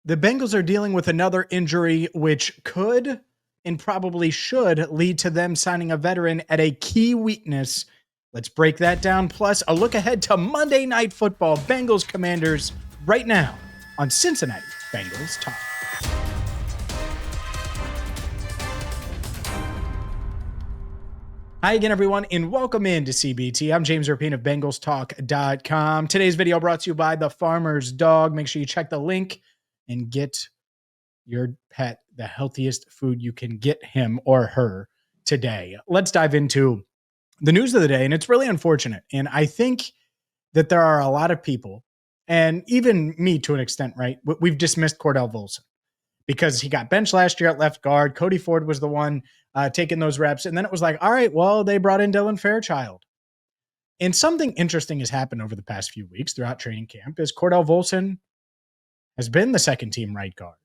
The Bengals are dealing with another injury, which could and probably should lead to them signing a veteran at a key weakness. Let's break that down. Plus, a look ahead to Monday Night Football, Bengals Commanders, right now on Cincinnati Bengals Talk. Hi again, everyone, and welcome in to CBT. I'm James Rapien of BengalsTalk.com. Today's video brought to you by The Farmer's Dog. Make sure you check the link and get your pet the healthiest food you can get him or her today. Let's dive into the news of the day, and it's really unfortunate. And I think that there are a lot of people, and even me to an extent, right? We've dismissed Cordell Volson because he got benched last year at left guard. Cody Ford was the one taking those reps. And then it was like, all right, well, they brought in Dylan Fairchild. And something interesting has happened over the past few weeks throughout training camp is Cordell Volson has been the second team right guard.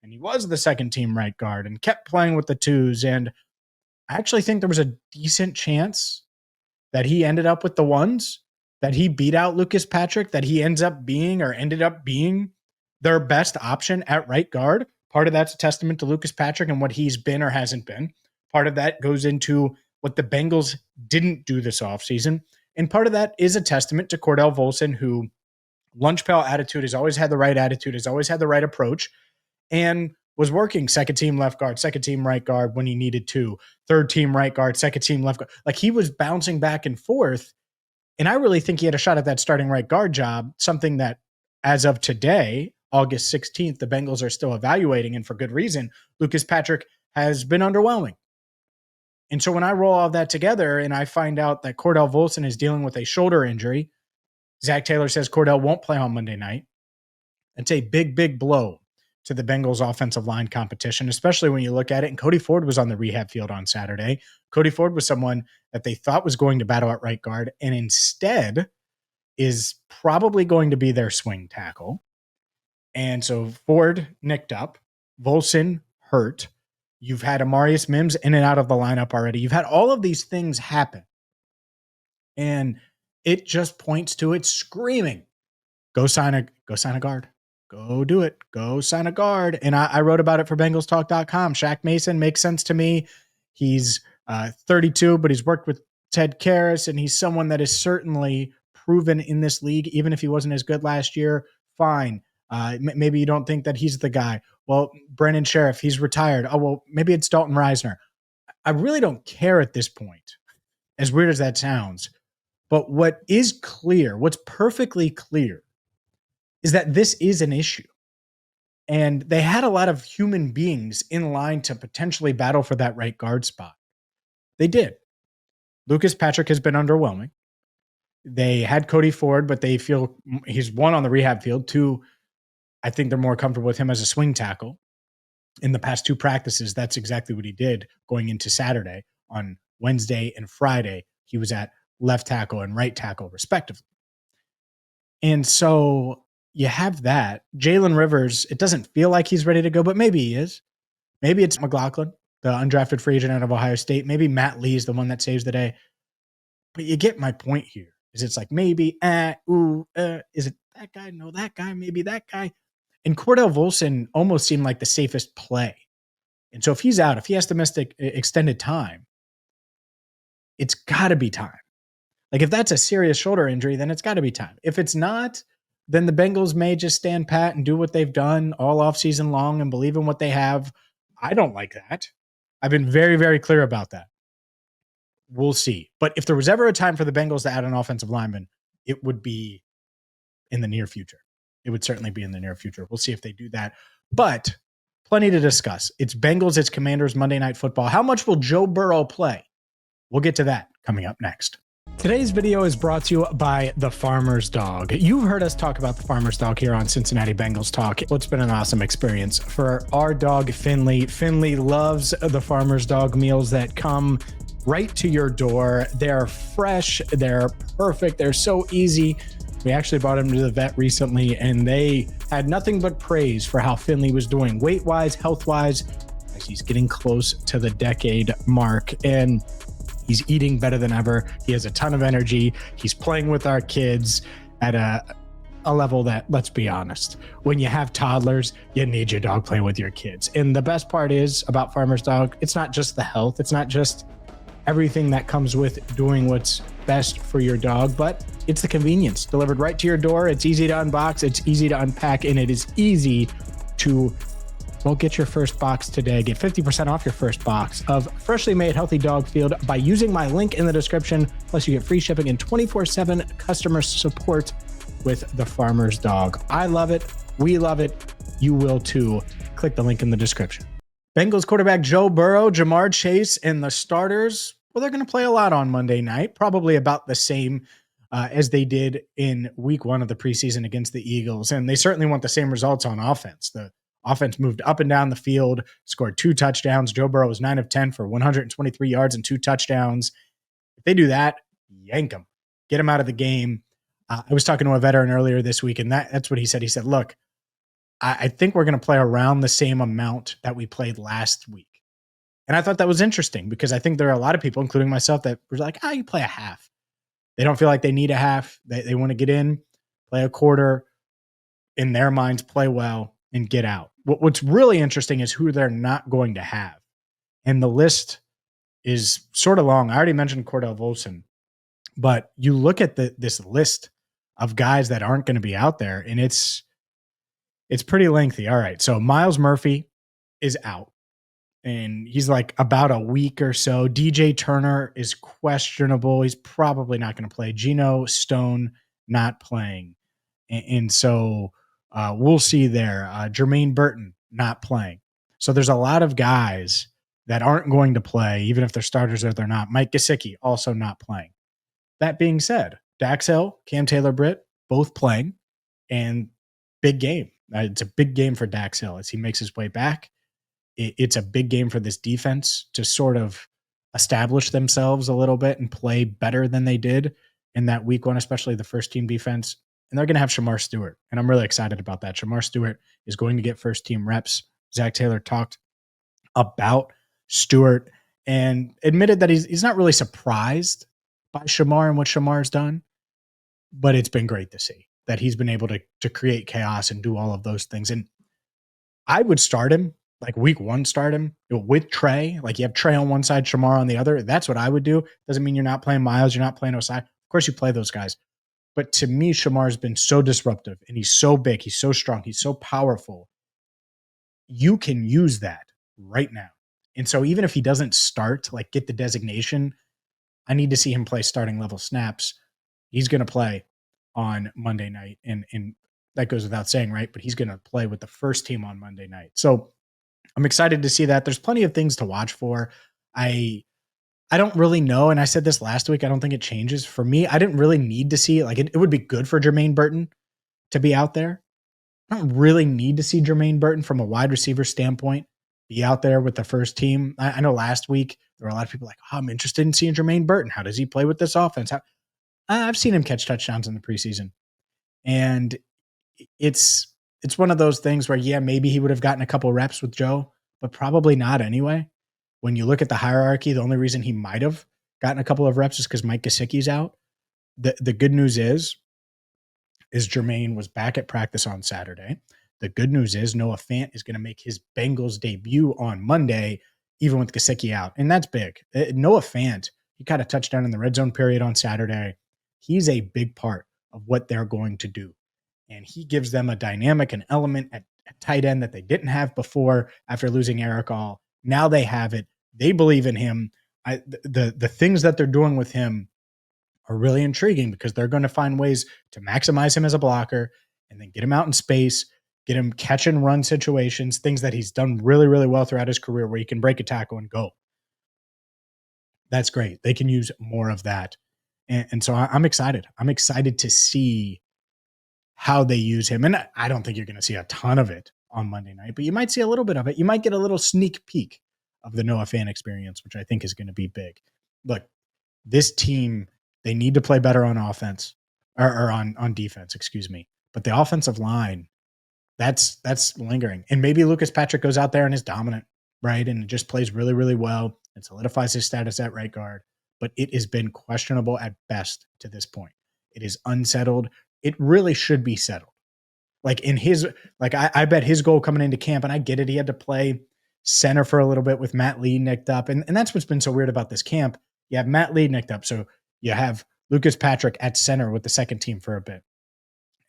And he was the second team right guard and kept playing with the twos. And I actually think there was a decent chance that he ended up with the ones, that he beat out Lucas Patrick, that he ended up being their best option at right guard. Part of that's a testament to Lucas Patrick and what he's been or hasn't been. Part of that goes into what the Bengals didn't do this offseason. And part of that is a testament to Cordell Volson, who lunch pail attitude, has always had the right attitude, has always had the right approach, and was working second team left guard, second team right guard when he needed to, third team right guard, second team left guard. Like, he was bouncing back and forth. And I really think he had a shot at that starting right guard job, something that as of today, August 16th, the Bengals are still evaluating, and for good reason. Lucas Patrick has been underwhelming. And so when I roll all that together and I find out that Cordell Volson is dealing with a shoulder injury, Zach Taylor says Cordell won't play on Monday night. It's a big, big blow to the Bengals offensive line competition, especially when you look at it. And Cody Ford was on the rehab field on Saturday. Cody Ford was someone that they thought was going to battle at right guard and instead is probably going to be their swing tackle. And so Ford nicked up, Volson hurt. You've had Amarius Mims in and out of the lineup already. You've had all of these things happen. And it just points to it screaming, go sign a guard. Go do it. Go sign a guard. And I wrote about it for BengalsTalk.com. Shaq Mason makes sense to me. He's 32, but he's worked with Ted Karras, and he's someone that is certainly proven in this league, even if he wasn't as good last year. Fine. Maybe you don't think that he's the guy. Well, Brennan Sheriff, he's retired. Oh, well, maybe it's Dalton Reisner. I really don't care at this point, as weird as that sounds. But what is clear, what's perfectly clear, is that this is an issue. And they had a lot of human beings in line to potentially battle for that right guard spot. They did. Lucas Patrick has been underwhelming. They had Cody Ford, but they feel he's one on the rehab field. Two, I think they're more comfortable with him as a swing tackle. In the past two practices, that's exactly what he did going into Saturday. On Wednesday and Friday, he was at left tackle and right tackle, respectively. And so you have that. Jalen Rivers, it doesn't feel like he's ready to go, but maybe he is. Maybe it's McLaughlin, the undrafted free agent out of Ohio State. Maybe Matt Lee is the one that saves the day. But you get my point here. Is it's like maybe, is it that guy? No, that guy, maybe that guy. And Cordell Volson almost seemed like the safest play. And so if he's out, if he has to miss extended time, it's got to be time. Like, if that's a serious shoulder injury, then it's got to be time. If it's not, then the Bengals may just stand pat and do what they've done all offseason long and believe in what they have. I don't like that. I've been very, very clear about that. We'll see. But if there was ever a time for the Bengals to add an offensive lineman, it would be in the near future. It would certainly be in the near future. We'll see if they do that. But plenty to discuss. It's Bengals, it's Commanders, Monday Night Football. How much will Joe Burrow play? We'll get to that coming up next. Today's video is brought to you by The Farmer's Dog. You've heard us talk about The Farmer's Dog here on Cincinnati Bengals Talk. It's been an awesome experience for our dog, Finley. Finley loves The Farmer's Dog meals that come right to your door. They're fresh. They're perfect. They're so easy. We actually brought him to the vet recently, and they had nothing but praise for how Finley was doing weight-wise, health-wise, as he's getting close to the decade mark. And he's eating better than ever. He has a ton of energy. He's playing with our kids at a a level that, let's be honest, when you have toddlers, you need your dog playing with your kids. And the best part is about Farmer's Dog, it's not just the health, it's not just everything that comes with doing what's best for your dog, but it's the convenience delivered right to your door. It's easy to unbox, it's easy to unpack, and it is easy to, well, get your first box today. Get 50% off your first box of freshly made healthy dog food by using my link in the description. Plus, you get free shipping and 24/7 customer support with the Farmer's Dog. I love it. We love it. You will too. Click the link in the description. Bengals quarterback Joe Burrow, Shamar Chase, and the starters, well, they're going to play a lot on Monday night, probably about the same as they did in week 1 of the preseason against the Eagles. And they certainly want the same results on offense. The offense moved up and down the field, scored 2 touchdowns. Joe Burrow was 9 of 10 for 123 yards and 2 touchdowns. If they do that, yank them. Get them out of the game. I was talking to a veteran earlier this week, and that's what he said. He said, look, I think we're going to play around the same amount that we played last week. And I thought that was interesting because I think there are a lot of people, including myself, that were like, you play a half. They don't feel like they need a half. They want to get in, play a quarter, in their minds, play well, and get out. What's really interesting is who they're not going to have. And the list is sort of long. I already mentioned Cordell Volson, but you look at this list of guys that aren't going to be out there, and it's pretty lengthy. All right, so Miles Murphy is out, and he's like about a week or so. DJ Turner is questionable. He's probably not going to play. Geno Stone not playing. And so we'll see there. Jermaine Burton not playing. So there's a lot of guys that aren't going to play, even if they're starters or they're not. Mike Gesicki also not playing. That being said, Dax Hill, Cam Taylor-Britt, both playing, and big game. It's a big game for Dax Hill as he makes his way back. It's a big game for this defense to sort of establish themselves a little bit and play better than they did in that week 1, especially the first team defense. And they're going to have Shamar Stewart, and I'm really excited about that. Shamar Stewart is going to get first team reps. Zach Taylor talked about Stewart and admitted that he's not really surprised by Shamar and what Shamar's done, but it's been great to see that he's been able to create chaos and do all of those things. And I would start him, like week 1, start him with Trey. Like you have Trey on one side, Shamar on the other. That's what I would do. Doesn't mean you're not playing Miles, you're not playing Osai. Of course you play those guys. But to me, Shamar's been so disruptive, and he's so big, he's so strong, he's so powerful. You can use that right now. And so even if he doesn't start, like get the designation, I need to see him play starting level snaps. He's going to play on Monday night. And that goes without saying, right? But he's going to play with the first team on Monday night. So I'm excited to see that. There's plenty of things to watch for. I don't really know. And I said this last week. I don't think it changes. For me, I didn't really need to see, like it would be good for Jermaine Burton to be out there. I don't really need to see Jermaine Burton from a wide receiver standpoint be out there with the first team. I know last week there were a lot of people like, I'm interested in seeing Jermaine Burton. How does he play with this offense? I've seen him catch touchdowns in the preseason. And it's one of those things where, yeah, maybe he would have gotten a couple reps with Joe, but probably not anyway. When you look at the hierarchy, the only reason he might have gotten a couple of reps is because Mike Gesicki's out. The good news is Jermaine was back at practice on Saturday. The good news is Noah Fant is going to make his Bengals debut on Monday, even with Gesicki out. And that's big. Noah Fant, he caught a touchdown in the red zone period on Saturday. He's a big part of what they're going to do. And he gives them a dynamic and element at tight end that they didn't have before after losing Eric All. Now they have it. They believe in him. The things that they're doing with him are really intriguing because they're going to find ways to maximize him as a blocker and then get him out in space, get him catch and run situations, things that he's done really, really well throughout his career where he can break a tackle and go. That's great. They can use more of that. And so I'm excited. I'm excited to see how they use him. And I don't think you're going to see a ton of it on Monday night, but you might see a little bit of it. You might get a little sneak peek of the Noah Fant experience, which I think is going to be big. Look, this team, they need to play better on offense or on defense, excuse me. But the offensive line, that's lingering. And maybe Lucas Patrick goes out there and is dominant, right? And just plays really, really well and solidifies his status at right guard. But it has been questionable at best to this point. It is unsettled. it really should be settled. Like in his, like I bet his goal coming into camp, and I get it, he had to play center for a little bit with Matt Lee nicked up. And that's what's been so weird about this camp. You have Matt Lee nicked up. So you have Lucas Patrick at center with the second team for a bit.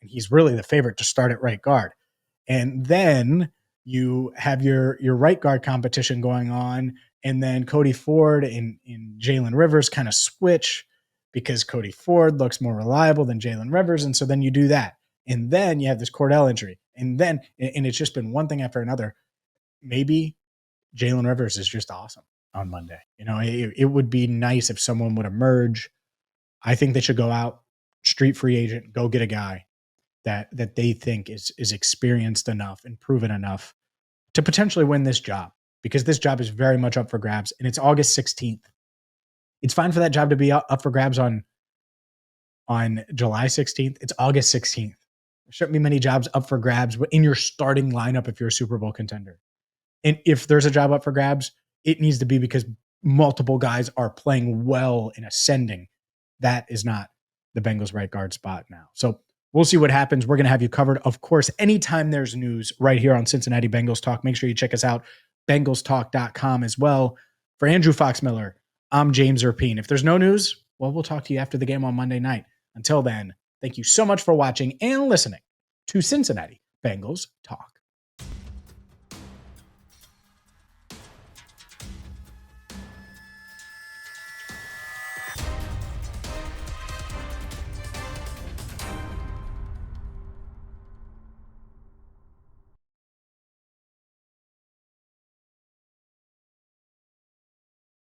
And he's really the favorite to start at right guard. And then you have your right guard competition going on. And then Cody Ford and Jalen Rivers kind of switch because Cody Ford looks more reliable than Jalen Rivers. And so then you do that. And then you have this Cordell injury. And it's just been one thing after another. Maybe Jalen Rivers is just awesome on Monday. You know, it would be nice if someone would emerge. I think they should go out, street free agent, go get a guy that they think is experienced enough and proven enough to potentially win this job, because this job is very much up for grabs, and it's August 16th. It's fine for that job to be up for grabs on July 16th. It's August 16th. There shouldn't be many jobs up for grabs in your starting lineup if you're a Super Bowl contender. And if there's a job up for grabs, it needs to be because multiple guys are playing well and ascending. That is not the Bengals right guard spot now. So we'll see what happens. We're going to have you covered, of course, anytime there's news right here on Cincinnati Bengals Talk. Make sure you check us out, bengalstalk.com as well. For Andrew Foxmiller, I'm James Rapien. If there's no news, well, we'll talk to you after the game on Monday night. Until then, thank you so much for watching and listening to Cincinnati Bengals Talk.